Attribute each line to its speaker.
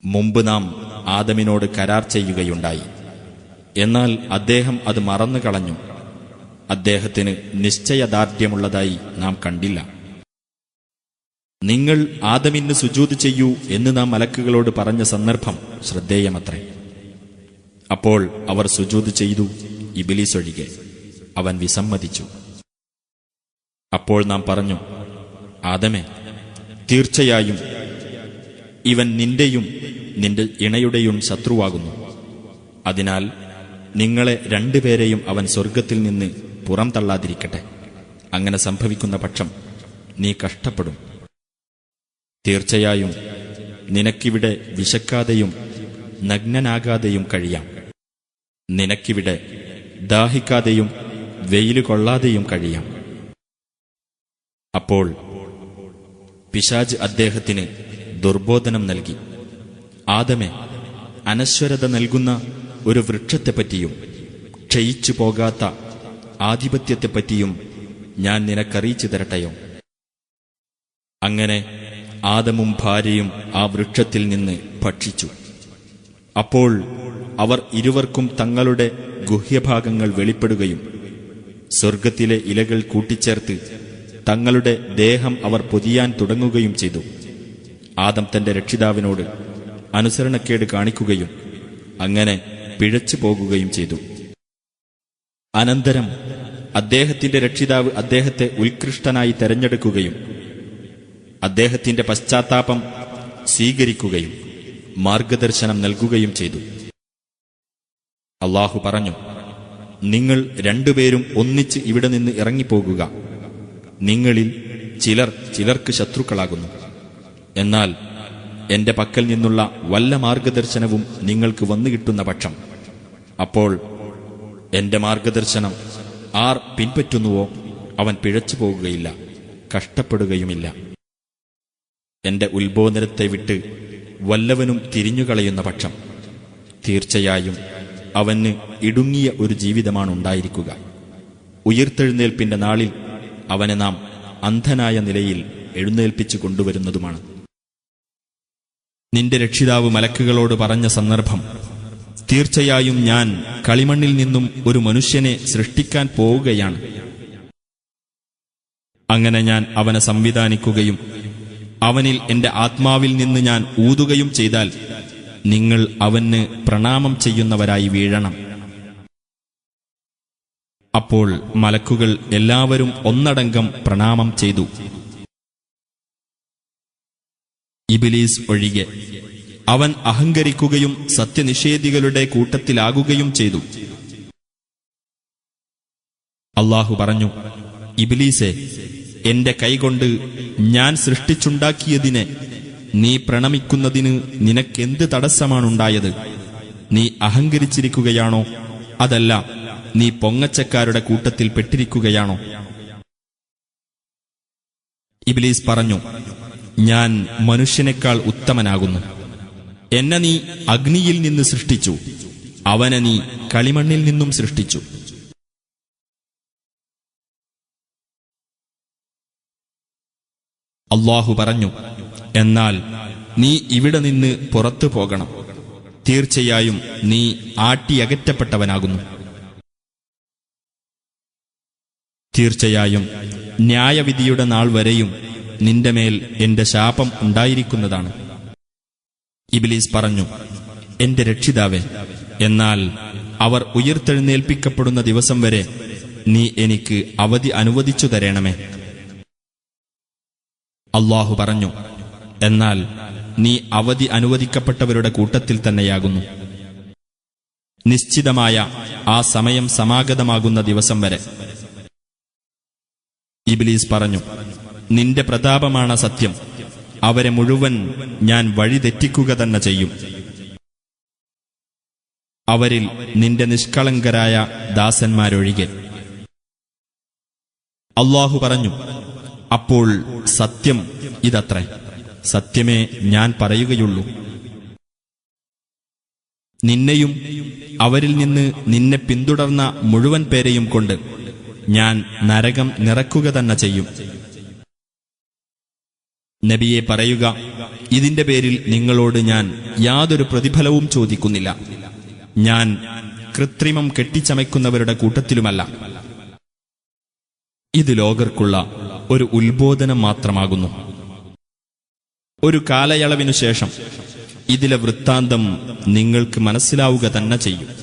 Speaker 1: മുമ്പ് നാം ആദമിനോട് കരാർ ചെയ്യുകയുണ്ടായി. എന്നാൽ അദ്ദേഹം അത് മറന്നുകളഞ്ഞു. അദ്ദേഹത്തിന് നിശ്ചയദാർഢ്യമുള്ളതായി നാം കണ്ടില്ല. നിങ്ങൾ ആദമിന് സുജൂദ് ചെയ്യൂ എന്ന് നാം മലക്കുകളോട് പറഞ്ഞ സന്ദർഭം ശ്രദ്ധേയമത്രേ. അപ്പോൾ അവർ സുജൂദ് ചെയ്തു, ഇബ്ലീസ് ഒഴികെ. അവൻ വിസമ്മതിച്ചു. അപ്പോൾ നാം പറഞ്ഞു, ആദമേ, തീർച്ചയായും ഇവൻ നിന്റെയും നിന്റെ ഇണയുടെയും ശത്രുവാകുന്നു. അതിനാൽ നിങ്ങളെ രണ്ടുപേരെയും അവൻ സ്വർഗത്തിൽ നിന്ന് പുറംതള്ളാതിരിക്കട്ടെ. അങ്ങനെ സംഭവിക്കുന്ന പക്ഷം നീ കഷ്ടപ്പെടും. തീർച്ചയായും നിനക്കിവിടെ വിശക്കാതെയും നഗ്നനാകാതെയും കഴിയാം. നിനക്കിവിടെ ദാഹിക്കാതെയും വെയില് കൊള്ളാതെയും കഴിയാം. അപ്പോൾ പിശാച് അദ്ദേഹത്തിന് ദുർബോധനം നൽകി, ആദമേ, അനശ്വരത നൽകുന്ന ഒരു വൃക്ഷത്തെപ്പറ്റിയും ക്ഷയിച്ചു പോകാത്ത ആധിപത്യത്തെപ്പറ്റിയും ഞാൻ നിനക്കറിയിച്ചു തരട്ടെയോ? അങ്ങനെ ആദമും ഭാര്യയും ആ വൃക്ഷത്തിൽ നിന്ന് ഭക്ഷിച്ചു. അപ്പോൾ അവർ ഇരുവർക്കും തങ്ങളുടെ ഗുഹ്യഭാഗങ്ങൾ വെളിപ്പെടുകയും സ്വർഗത്തിലെ ഇലകൾ കൂട്ടിച്ചേർത്ത് തങ്ങളുടെ ദേഹം അവർ പൊതിയാൻ തുടങ്ങുകയും ചെയ്തു. ആദം തന്റെ രക്ഷിതാവിനോട് അനുസരണക്കേട് കാണിക്കുകയും അങ്ങനെ പിഴച്ചു പോകുകയും ചെയ്തു. അനന്തരം അദ്ദേഹത്തിന്റെ രക്ഷിതാവ് അദ്ദേഹത്തെ ഉത്കൃഷ്ടനായി തെരഞ്ഞെടുക്കുകയും അദ്ദേഹത്തിന്റെ പശ്ചാത്താപം സ്വീകരിക്കുകയും മാർഗദർശനം നൽകുകയും ചെയ്തു. അല്ലാഹു പറഞ്ഞു, നിങ്ങൾ രണ്ടുപേരും ഒന്നിച്ച് ഇവിടെ നിന്ന് ഇറങ്ങിപ്പോകുക. നിങ്ങളിൽ ചിലർ ചിലർക്ക് ശത്രുക്കളാകുന്നു. എന്നാൽ എന്റെ പക്കൽ നിന്നുള്ള വല്ല മാർഗദർശനവും നിങ്ങൾക്ക് വന്നുകിട്ടുന്ന പക്ഷം, അപ്പോൾ എന്റെ മാർഗദർശനം ആർ പിൻപറ്റുന്നുവോ അവൻ പിഴച്ചു പോകുകയില്ല, കഷ്ടപ്പെടുകയുമില്ല. എന്റെ ഉത്ബോധനത്തെ വിട്ട് വല്ലവനും തിരിഞ്ഞുകളയുന്ന പക്ഷം തീർച്ചയായും അവന് ഇടുങ്ങിയ ഒരു ജീവിതമാണുണ്ടായിരിക്കുക. ഉയിർത്തെഴുന്നേൽപ്പിന്റെ നാളിൽ അവനെ നാം അന്ധനായ നിലയിൽ എഴുന്നേൽപ്പിച്ചു കൊണ്ടുവരുന്നതുമാണ്. നിന്റെ രക്ഷിതാവ് മലക്കുകളോട് പറഞ്ഞ സന്ദർഭം, തീർച്ചയായും ഞാൻ കളിമണ്ണിൽ നിന്നും ഒരു മനുഷ്യനെ സൃഷ്ടിക്കാൻ പോവുകയാണ്. അങ്ങനെ ഞാൻ അവനെ സംവിധാനിക്കുകയും അവനിൽ എന്റെ ആത്മാവിൽ നിന്ന് ഞാൻ ഊതുകയും ചെയ്താൽ നിങ്ങൾ അവന് പ്രണാമം ചെയ്യുന്നവരായി വീഴണം. അപ്പോൾ മലക്കുകൾ എല്ലാവരും ഒന്നടങ്കം പ്രണാമം ചെയ്തു, ഇബ്ലീസ് ഒഴികെ. അവൻ അഹങ്കരിക്കുകയും സത്യനിഷേധികളുടെ കൂട്ടത്തിലാകുകയും ചെയ്തു. അല്ലാഹു പറഞ്ഞു, ഇബ്ലീസേ, എന്റെ കൈകൊണ്ട് ഞാൻ സൃഷ്ടിച്ചുണ്ടാക്കിയതിനെ നീ പ്രണമിക്കുന്നതിന് നിനക്കെന്ത് തടസ്സമാണുണ്ടായത്? നീ അഹങ്കരിച്ചിരിക്കുകയാണോ? അതല്ല നീ പൊങ്ങച്ചക്കാരുടെ കൂട്ടത്തിൽ പെട്ടിരിക്കുകയാണോ? ഇബ്ലീസ് പറഞ്ഞു, ഞാൻ മനുഷ്യനേക്കാൾ ഉത്തമനാകുന്നു. എന്നെ നീ അഗ്നിയിൽ നിന്ന് സൃഷ്ടിച്ചു, അവനെ നീ കളിമണ്ണിൽ നിന്നും സൃഷ്ടിച്ചു. അല്ലാഹു പറഞ്ഞു, എന്നാൽ നീ ഇവിടെ നിന്ന് പുറത്തു പോകണം. തീർച്ചയായും നീ ആട്ടിയകറ്റപ്പെട്ടവനാകുന്നു. തീർച്ചയായും ന്യായവിധിയുടെ നാൾ വരെയും നിന്റെ മേൽ എന്റെ ശാപം ഉണ്ടായിരിക്കുന്നതാണ്. ഇബ്ലീസ് പറഞ്ഞു, എന്റെ രക്ഷിതാവേ, എന്നാൽ അവർ ഉയിർത്തെഴുന്നേൽപ്പിക്കപ്പെടുന്ന ദിവസം വരെ നീ എനിക്ക് അവധി അനുവദിച്ചു തരണമേ. അല്ലാഹു പറഞ്ഞു, എന്നാൽ നീ അവധി അനുവദിക്കപ്പെട്ടവരുടെ കൂട്ടത്തിൽ തന്നെയാകുന്നു. നിശ്ചിതമായ ആ സമയം സമാഗതമാകുന്ന ദിവസം വരെ. ഇബ്ലീസ് പറഞ്ഞു, നിന്റെ പ്രതാപമാണ് സത്യം. അവരെ മുഴുവൻ ഞാൻ വഴിതെറ്റിക്കുക തന്നെ ചെയ്യും. അവരിൽ നിന്റെ നിഷ്കളങ്കരായ ദാസന്മാരൊഴികെ. അല്ലാഹു പറഞ്ഞു, അപ്പോൾ സത്യം ഇതത്രേ, സത്യമേ ഞാൻ പറയുകയുള്ളൂ. നിന്നെയും അവരിൽ നിന്ന് നിന്നെ പിന്തുടർന്ന മുഴുവൻ പേരെയും കൊണ്ട് ഞാൻ നരകം നിറക്കുക തന്നെ ചെയ്യും. നബിയെ പറയുക, ഇതിന്റെ പേരിൽ നിങ്ങളോട് ഞാൻ യാതൊരു പ്രതിഫലവും ചോദിക്കുന്നില്ല. ഞാൻ കൃത്രിമം കെട്ടിച്ചമയ്ക്കുന്നവരുടെ കൂട്ടത്തിലുമല്ല. ഇത് ലോകർക്കുള്ള ഒരു ഉത്ബോധനം മാത്രമാകുന്നു. ഒരു കാലയളവിനു ശേഷം ഇതിലെ വൃത്താന്തം നിങ്ങൾക്ക് മനസ്സിലാവുക തന്നെ ചെയ്യും.